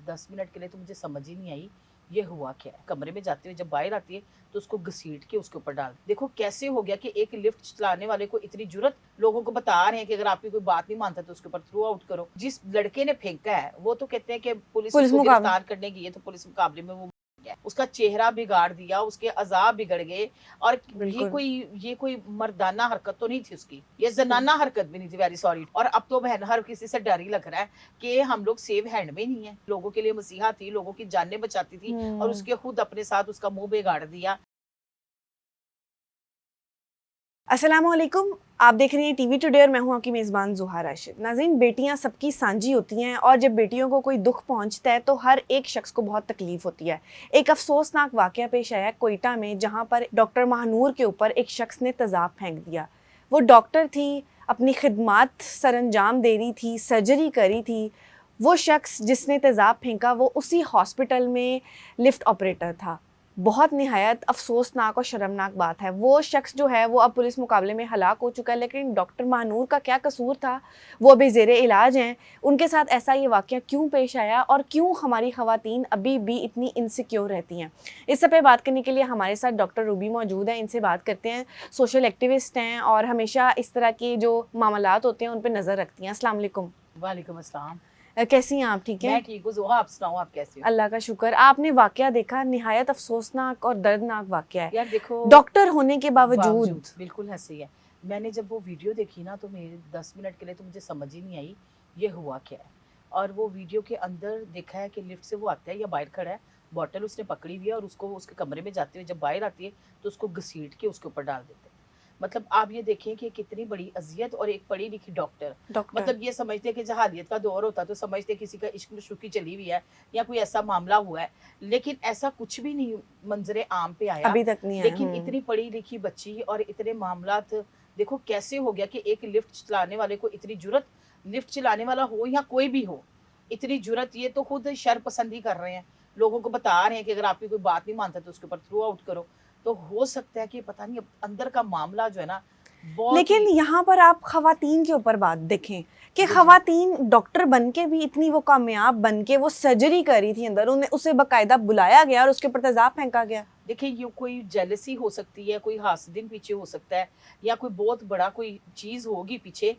10 minute के लिए तो मुझे समझ ही नहीं आई ये हुआ क्या है। कमरे में जाते हुए जब बाहर आती है तो उसको घसीट के उसके ऊपर डाल, देखो कैसे हो गया कि एक लिफ्ट चलाने वाले को इतनी जुर्रत, लोगों को बता रहे हैं कि अगर आपकी कोई बात नहीं मानता तो उसके ऊपर थ्रू आउट करो। जिस लड़के ने फेंका है वो तो कहते हैं कि पुलिस उसको गिरफ्तार करने की है, तो पुलिस मुकाबले में वो गया, उसका चेहरा बिगाड़ दिया, उसके अजाब बिगड़ गए। और ये कोई मर्दाना हरकत तो नहीं थी उसकी, ये जनाना हरकत भी नहीं थी, वेरी सॉरी। और अब तो बहन हर किसी से डर ही लग रहा है कि हम लोग सेव हैंड में नहीं है। लोगों के लिए मसीहा थी, लोगों की जानें बचाती थी और उसके खुद अपने साथ उसका मुंह बिगाड़ दिया। अस्सलाम वालेकुम, आप देख रही हैं टीवी टुडे और मैं हूं आपकी मेज़बान ज़ुहा राशिद। नाज़रीन, बेटियां सबकी सांझी होती हैं और जब बेटियों को कोई दुख पहुंचता है तो हर एक शख्स को बहुत तकलीफ होती है। एक अफसोसनाक वाक़या पेश आया कोयटा में, जहां पर डॉक्टर महानूर के ऊपर एक शख्स ने तेज़ाब फेंक दिया। वो डॉक्टर थी, अपनी खिदमात सरअंजाम दे रही थी, सर्जरी करी थी। वो शख्स जिसने तेज़ाब फेंका वो उसी हॉस्पिटल में लिफ्ट ऑपरेटर था। बहुत निहायत अफसोसनाक और शर्मनाक बात है। वो शख्स जो है वो अब पुलिस मुकाबले में हलाक हो चुका है, लेकिन डॉक्टर महानूर का क्या कसूर था? वो अभी ज़ेरे इलाज हैं। उनके साथ ऐसा ये वाक़या क्यों पेश आया और क्यों हमारी ख़वातीन अभी भी इतनी इनसिक्योर रहती हैं? इस सब पे बात करने के लिए हमारे साथ डॉक्टर रूबी मौजूद हैं। इनसे बात करते हैं। सोशल एक्टिविस्ट हैं और हमेशा इस तरह के जो मामलात होते हैं उन पर नज़र रखती हैं। अस्सलाम वालेकुम। वालेकुम अस्सलाम। कैसी हैं आप? ठीक है, मैं ठीक हूँ ज़ुहा, आप सुनाओ आप कैसे हो? अल्लाह का शुक्र। आपने वाक़या देखा, निहायत अफसोसनाक और दर्दनाक वाक़या है। यार देखो, डॉक्टर होने के बावजूद बिल्कुल हंसी है। मैंने जब वो वीडियो देखी ना तो मेरे 10 मिनट के लिए तो मुझे समझ ही नहीं आई ये हुआ क्या है। और वो वीडियो के अंदर देखा है कि लिफ्ट से वो आता है या बाहर खड़ा है, बॉटल उसने पकड़ी हुई है और उसको उसके कमरे में जाते हुए जब बाहर आती है तो उसको घसीट के उसके ऊपर डाल देते हैं। मतलब आप ये देखें कि कितनी बड़ी अजियत। और एक पढ़ी लिखी डॉक्टर, मतलब ये समझते कि जहालियत का दौर होता तो समझते किसी का इश्क शुकी चली हुई है या कोई ऐसा मामला हुआ है, लेकिन ऐसा कुछ भी नहीं मंजरे आम पे आया अभी तक नहीं है। लेकिन इतनी पढ़ी लिखी बच्ची और इतने मामलात, देखो कैसे हो गया कि एक लिफ्ट चलाने वाले को इतनी जुर्रत, लिफ्ट चलाने वाला हो या कोई भी हो, इतनी जुर्रत, ये तो खुद शर पसंदी कर रहे हैं, लोगों को बता रहे हैं कि अगर आपकी कोई बात नहीं मानता तो उसके ऊपर थ्रू आउट करो। तो हो सकता है कि पता नहीं अंदर का मामला जो है ना बहुत। लेकिन यहाँ पर आप खवातीन के ऊपर बात देखें कि खवातीन डॉक्टर बन के भी इतनी वो कामयाब बन के वो सर्जरी करी थी अंदर, उन्हें उसे बाकायदा बुलाया गया और उसके ऊपर तेजाब फेंका गया। देखिए ये कोई जेलसी हो सकती है, कोई हासदिन पीछे हो सकता है या कोई बहुत बड़ा कोई चीज होगी पीछे।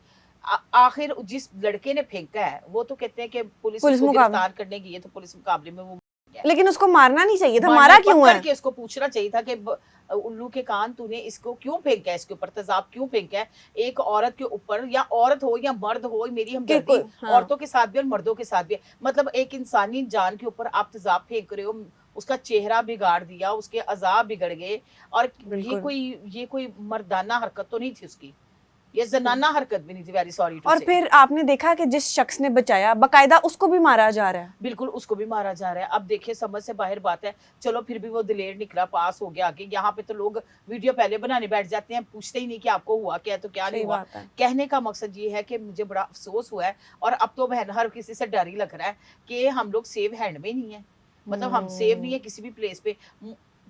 आखिर जिस लड़के ने फेंका है वो तो कहते हैं कि पुलिस उसको गिरफ्तार करने की है, तो पुलिस मुकाबले में वो, लेकिन उसको मारना नहीं चाहिए था। मारा क्यों है? कि उसको पूछना चाहिए था कि उल्लू के कान, तूने इसको क्यों फेंका है, इसके ऊपर तेजाब क्यों फेंका है एक औरत के ऊपर, या औरत हो या मर्द हो, मेरी हमदर्दी औरतों के साथ भी और मर्दों के साथ भी। मतलब एक इंसानी जान के ऊपर आप तेजाब फेंक रहे हो, उसका चेहरा बिगाड़ दिया, उसके अजाब बिगड़ गए। और ये कोई मर्दाना हरकत तो नहीं थी उसकी, ये जनाना हरकत भी नहीं थी, वेरी सॉरी। और फिर आपने देखा कि जिस शख्स ने बचाया बाकायदा उसको भी मारा जा रहा है। बिल्कुल उसको भी मारा जा रहा है। अब देखिए समझ से बाहर बात है, चलो फिर भी वो दिलेर निकला, पास हो गया आगे। यहाँ पे तो लोग वीडियो पहले बनाने बैठ जाते हैं, पूछते ही नहीं कि आपको हुआ क्या तो क्या नहीं हुआ। कहने का मकसद ये है कि मुझे बड़ा अफसोस हुआ है और अब तो बहन हर किसी से डर ही लग रहा है कि हम लोग सेव हैंड में नहीं है। मतलब हम सेव नहीं है किसी भी प्लेस पे।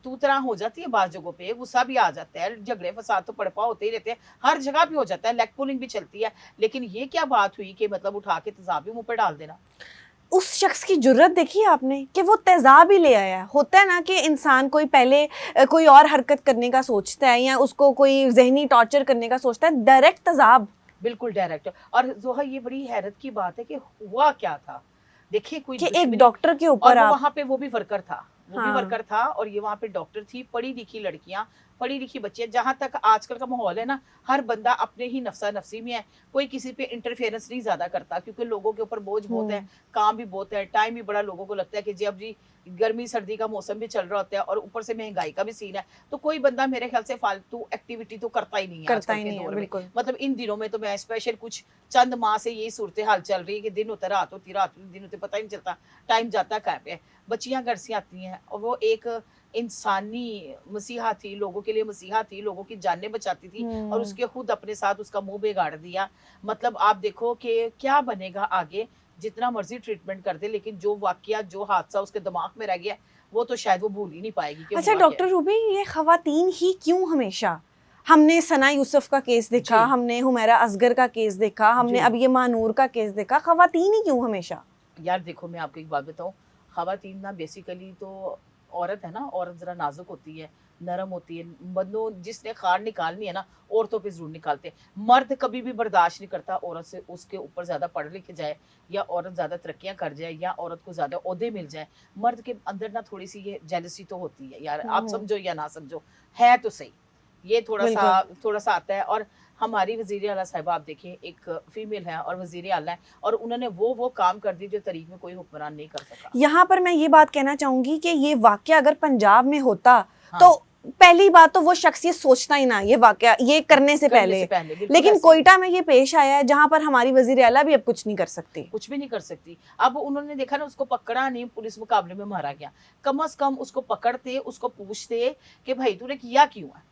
तू तरह हो जाती है बाज जगहों पे, गुस्सा भी आ जाता है, झगड़े फसाद तो पड़पा होते ही रहते हैं, हर जगह भी हो जाता है, लेग पुलिंग भी चलती है। लेकिन ये क्या बात हुई कि मतलब उठा के तेजाब भी मुंह पे डाल देना। उस शख्स की जुर्रत देखी आपने कि वो तेजाब ही ले आया। होता है ना कि इंसान कोई पहले कोई और हरकत करने का सोचता है या उसको कोई जहनी टॉर्चर करने का सोचता है, डायरेक्ट तेजाब, बिल्कुल डायरेक्ट। और जोहा ये बड़ी हैरत की बात है कि हुआ क्या था। देखिए कोई कि एक डॉक्टर के ऊपर, वहां पे वो भी वर्कर था, वो भी वर्कर था और ये वहाँ पे डॉक्टर थी, पढ़ी लिखी लड़कियां, पढ़ी लिखी बच्चियां। जहां तक आजकल का माहौल है ना, हर बंदा अपने ही नफसा नफसी में है, कोई किसी पे इंटरफेरेंस नहीं ज्यादा करता, क्योंकि लोगों के ऊपर बोझ बहुत है, काम भी बहुत है, टाइम भी बड़ा लोगों को लगता है कि जी अब जी गर्मी सर्दी का मौसम भी चल रहा होता है और ऊपर से महंगाई का भी सीन है, तो कोई बंदा मेरे ख्याल से फालतू एक्टिविटी तो करता ही नहीं है आजकल के दौर में। मतलब इन दिनों में तो मैं स्पेशल कुछ चंद माह से यही सूरत हाल चल रही है कि दिन होता रात होती, रात दिन होते, पता ही नहीं चलता टाइम जाता कहाँ पे। बच्चियां घर से आती हैं और वो एक इंसानी मसीहा थी, लोगों के लिए मसीहा थी, लोगों की जानें बचाती थी और उसके खुद अपने साथ उसका मुंह बिगाड़ दिया। मतलब आप देखो कि क्या बनेगा आगे, जितना मर्जी ट्रीटमेंट कर दे, लेकिन जो वाकया जो हादसा उसके दिमाग में रह गया वो तो शायद वो भूल ही नहीं पाएगी। अच्छा डॉक्टर रूबी, ये खवातीन ही क्यों हमेशा? हमने सना यूसुफ का केस देखा, हमने हुमैरा असगर का केस देखा, हमने अब ये मानूर का केस देखा, खवातीन ही क्यों हमेशा? यार देखो मैं आपको एक बात बताऊं, खवातीन ना बेसिकली तो औरत है ना, औरत जरा नाजुक होती है, नरम होती है। बंदों जिसने खार निकालनी है ना, औरतों पे जरूर निकालते हैं। मर्द कभी भी बर्दाश्त नहीं करता औरत से उसके ऊपर ज्यादा पढ़ लिख जाए, या औरत ज्यादा तरक्कियां कर जाए, या औरत को ज्यादा ओहदे मिल जाए। मर्द के अंदर ना थोड़ी सी ये जेलसी तो होती है यार, आप समझो या ना समझो, है तो सही, ये थोड़ा सा आता है। और हमारी वजीर आला साहिबा आप देखें, एक फीमेल है और वजीर आला है, और उन्होंने वो काम कर दी जो तरीक में कोई हुक्मरान नहीं कर सका। यहाँ पर मैं ये बात कहना चाहूंगी कि ये वाकया अगर पंजाब में होता हाँ। तो पहली बात तो वो शख्स ये सोचता ही ना, ये वाकया ये करने से पहले बिल्कुल लेकिन ऐसे ही। कोयटा में ये पेश आया है जहां पर हमारी वजीर आला भी अब कुछ नहीं कर सकती। कुछ भी नहीं कर सकती। अब उन्होंने देखा ना, उसको पकड़ा नहीं, पुलिस मुकाबले में मारा गया। कम से कम उसको पकड़ते, उसको पूछते कि भाई तूने किया क्यों है।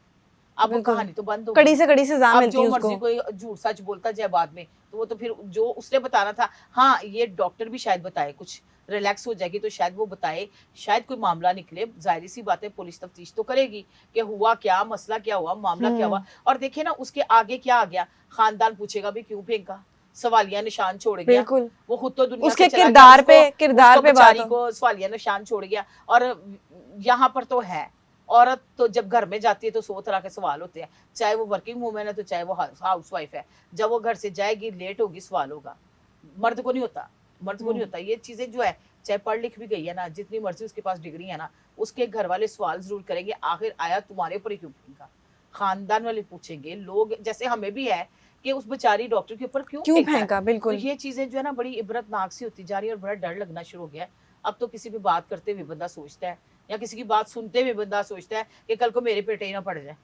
अब वो बिल्कुल। कहानी तो बंद हो कड़ी से कड़ी सजा अब मिलती जो है मर्जी उसको। कोई झूठ सच बोलता जाए बाद में, तो वो तो फिर जो उसने बताना था, हाँ ये डॉक्टर भी शायद बताए, कुछ रिलैक्स हो जाएगी तो शायद वो बताए, शायद कोई मामला निकले। जाहिर सी बात है पुलिस तफ्तीश तो करेगी कि हुआ क्या, मसला क्या हुआ, मामला क्या हुआ। और देखिए ना उसके आगे क्या आ गया, खानदान पूछेगा भी क्यों फेंका, सवालिया निशान छोड़ गया। बिल्कुल वो खुद तो दुनिया उसके से चला किरदार गया, पे उसको बेचारी बात को सवालिया निशान छोड़ गया। और यहाँ पर तो है, औरत तो जब घर में जाती है तो 100 तरह के सवाल होते हैं, चाहे वो वर्किंग वूमेन है तो चाहे वो हाउस वाइफ है। जब वो घर से जाएगी लेट होगी, सवाल होगा। मर्द को नहीं होता, मर्द को नहीं होता। ये चीजें जो है, चाहे पढ़ लिख भी गई है ना, जितनी मर्जी उसके पास डिग्री है ना, उसके घर वाले सवाल जरूर करेंगे, आखिर आया तुम्हारे ऊपर ही क्यों फेंका। खानदान वाले पूछेंगे, लोग जैसे हमें भी है कि उस बेचारी डॉक्टर के ऊपर क्यों फेंका। तो बिल्कुल ये चीजें जो है ना बड़ी इबरतनाक सी होती जा रही है, और बड़ा डर लगना शुरू हो गया है। अब तो किसी भी बात करते हुए बंदा सोचता है, या किसी की बात सुनते हुए बंदा सोचता है कि कल को मेरे पेटे ही ना पड़ जाए।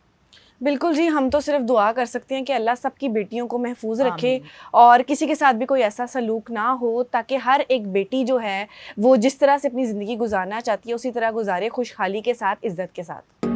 बिल्कुल जी, हम तो सिर्फ दुआ कर सकते हैं कि अल्लाह सबकी बेटियों को महफूज रखे आमीन। और किसी के साथ भी कोई ऐसा सलूक ना हो, ताकि हर एक बेटी जो है वो जिस तरह से अपनी ज़िंदगी गुजारना चाहती है उसी तरह गुजारे, खुशहाली के साथ, इज्जत के साथ।